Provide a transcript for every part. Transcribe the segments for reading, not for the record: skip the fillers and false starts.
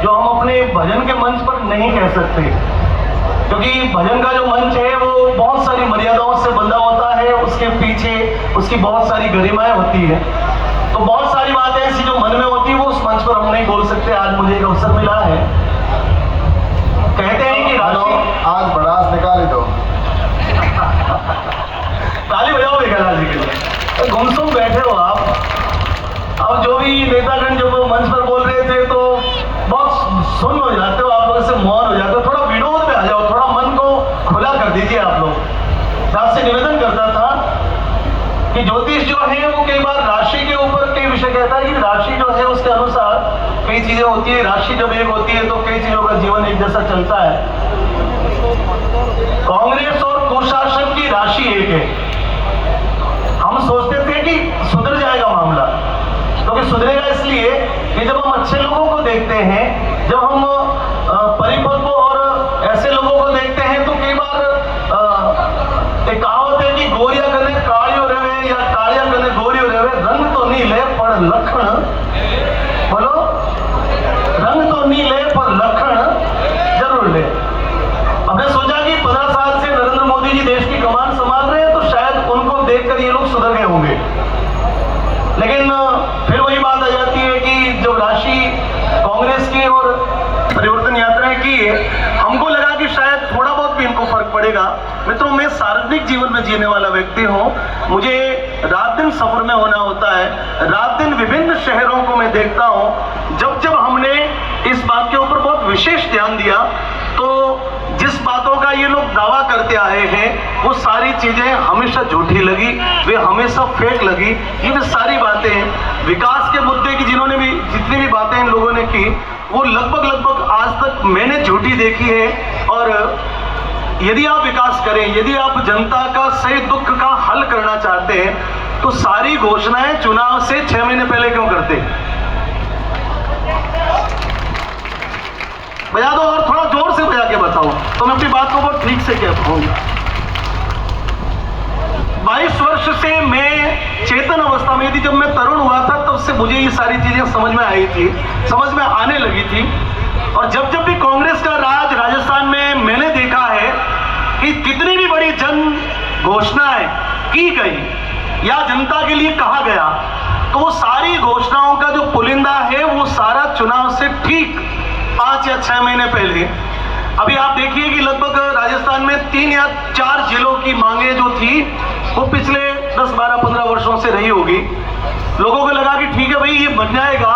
जो हम अपने भजन के मंच पर नहीं कह सकते, क्योंकि भजन का जो मंच है वो बहुत सारी मर्यादाओं से बंधा होता है, उसके पीछे उसकी बहुत सारी गरिमाएं होती है। तो बहुत सारी बातें ऐसी जो मन में होती है वो उस मंच पर हम नहीं बोल सकते। आज मुझे एक अवसर मिला है, कहते हैं कि आज बड़ास निकाली दो, ताली बजाओ बेगला जी के लिए। गुमसुम बैठे हो आप। अब जो भी नेतागण जब मंच पर बोल रहे थे तो बहुत सुन्न हो जाते हो, आप लोग से मौन हो जाते हो। थोड़ा विनोद में आ जाओ, थोड़ा मन को खुला कर दीजिए आप लोग। मैं आपसे निवेदन करता था कि ज्योतिष जो है वो कई बार राशि के ऊपर कई विषय कहता है कि राशि जो है उसके अनुसार कई चीजें होती है। राशि जब एक होती है तो कई चीजों का जीवन एक जैसा चलता है। कांग्रेस और कुशासन की राशि एक है। हम सोचते थे कि सुधर जाएगा मामला, क्योंकि सुधरेगा इसलिए कि जब हम अच्छे लोगों को देखते हैं, जब हम परिपक्व और ऐसे लोगों को देखते हैं, तो कई बार एक कहावत है कि गोरिया करने कालियो रहे या कालिया करने गोरियो रहे, रंग तो नीले पर लखण, बोलो रंग तो नीले पर लखण जरूर ले। हमने सोचा कि 15 साल से नरेंद्र मोदी जी देश की कमान संभाल रहे हैं, तो शायद उनको देखकर ये लोग सुधर गए होंगे। लेकिन फिर वही बात आ जाती है कि जब राशि कांग्रेस की और परिवर्तन यात्राएं की है, हमको लगा कि शायद थोड़ा बहुत भी इनको फर्क पड़ेगा। मित्रों, मैं सार्वजनिक जीवन में जीने वाला व्यक्ति हूं। मुझे रात दिन सफर में होना होता है, रात दिन विभिन्न शहरों को मैं देखता हूं। जब जब हमने इस बात के ऊपर बहुत विशेष ध्यान दिया, तो जिस बातों का ये लोग दावा करते आए हैं वो सारी चीजें हमेशा झूठी लगी, वे हमेशा फेक लगी। ये भी सारी बातें विकास के मुद्दे की जिन्होंने भी जितनी भी बातें इन लोगों ने की, वो लगभग आज तक मैंने झूठी देखी है। और यदि आप विकास करें, यदि आप जनता का सही दुख का हल करना चाहते हैं, तो सारी घोषणाएं चुनाव से 6 महीने पहले क्यों करते? बजा दो और थोड़ा जोर से बजा के बताओ तो मैं अपनी बात को बहुत ठीक से कह पाऊंगा। 22 वर्ष से मैं चेतन अवस्था में थी। जब मैं तरुण हुआ था तब से मुझे ये सारी चीजें समझ में आई थी, समझ में आने लगी थी। और जब जब भी कांग्रेस का राज राजस्थान में मैंने देखा है कि कितनी भी बड़ी जन घोषणाएं की गई या जनता के लिए कहा गया, तो वो सारी घोषणाओं का जो पुलिंदा है वो सारा चुनाव से ठीक 5 या 6 महीने पहले। अभी आप देखिए कि लगभग राजस्थान में 3 या 4 जिलों की मांगे जो थी वो पिछले 10, 12, 15 वर्षों से रही होगी। लोगों को लगा कि ठीक है भाई ये बन जाएगा।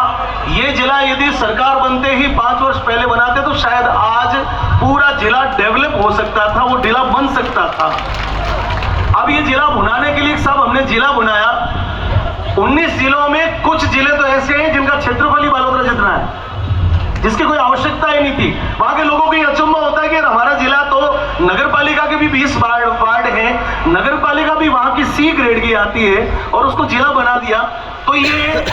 ये जिला यदि सरकार बनते ही 5 वर्ष पहले बनाते तो शायद आज पूरा जिला डेवलप हो सकता था, वो जिला बन सकता था। अब ये जिला बनाने के लिए साहब हमने जिला बनाया। 19 जिलों में कुछ जिले तो ऐसे हैं जिनका क्षेत्रफल ही बालोतरा जितना है, जिसकी कोई आवश्यकता ही नहीं थी। वहां के लोगों को ये अचंभा होता है कि हमारा जिला तो नगरपालिका के भी 20 वार्ड है, नगरपालिका भी वहां की C ग्रेड की आती है और उसको जिला बना दिया। तो ये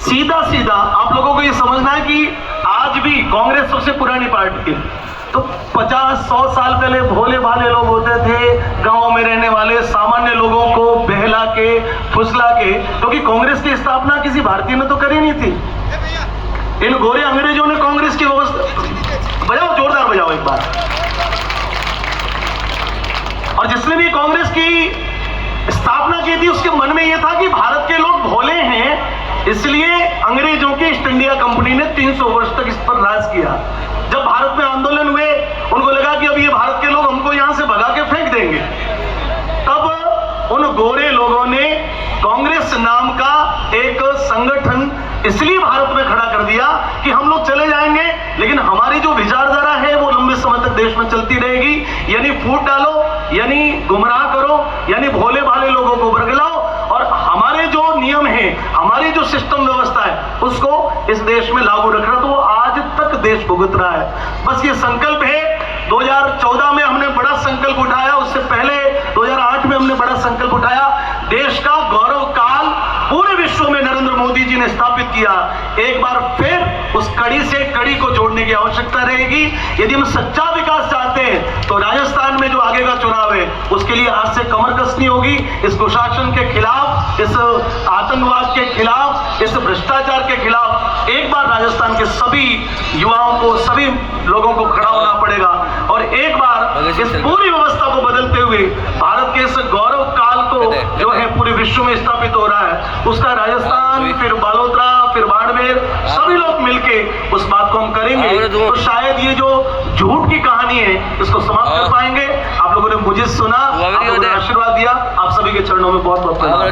सीधा आप लोगों को ये समझना है कि आज भी कांग्रेस सबसे पुरानी पार्टी है। तो 50-100 साल पहले भोले भाले लोग होते थे, गांवों में रहने वाले सामान्य लोगों को बहला के फुसला के, क्योंकि कांग्रेस की स्थापना किसी भारतीय ने तो करी नहीं थी। इन गोरे अंग्रेजों ने कांग्रेस की व्यवस्था, बजाओ जोरदार बजाओ एक बार। और जिसने भी कांग्रेस की स्थापना की थी उसके मन में यह था कि भारत के लोग भोले हैं, इसलिए अंग्रेजों की ईस्ट इंडिया कंपनी ने 300 वर्ष तक इस पर राज किया। जब भारत में आंदोलन हुए उनको लगा कि अब ये भारत के लोग हमको यहां से भगा के फेंक देंगे, तब उन गोरे लोगों ने कांग्रेस नाम का एक संगठन इसलिए भारत में खड़ा कर दिया कि हम लोग चले जाएंगे लेकिन हमारी जो विचारधारा है वो लंबे समय तक देश में चलती रहेगी। यानी फूट डालो, यानी गुमराह करो, यानी भोले भाले लोगों को बरगलाओ और हमारे जो नियम है, हमारी जो सिस्टम व्यवस्था है उसको इस देश में लागू रखना। तो वो आज तक देश भुगत रहा है। बस ये संकल्प है। 2014 में हमने बड़ा संकल्प उठाया, उससे पहले 2008 में हमने बड़ा संकल्प उठाया। देश का गौरव काल पूरे विश्व में नरेंद्र मोदी जी ने स्थापित किया। एक बार फिर उस कड़ी से कड़ी को जोड़ने की आवश्यकता रहेगी। यदि हम सच्चा विकास चाहते हैं तो राजस्थान में जो आगे का चुनाव है उसके लिए आज से कमर कसनी होगी। इस कुशासन के खिलाफ, इस आतंकवाद के खिलाफ, इस भ्रष्टाचार के खिलाफ एक बार राजस्थान के सभी युवाओं को, सभी लोगों को खड़ा होना पड़ेगा और एक बार इस पूरी व्यवस्था को बदलते हुए भारत के इस गौरव काल को जो है पूरे विश्व में स्थापित हो रहा है, उसका राजस्थान, फिर बालोतरा, फिर बाड़मेर, सभी लोग मिलके उस बात को हम करेंगे तो शायद ये जो झूठ की कहानी है इसको समाप्त कर पाएंगे। आप लोगों ने मुझे सुना, आप लोगों ने आशीर्वाद दिया, आप सभी के चरणों में बहुत बहुत धन्यवाद।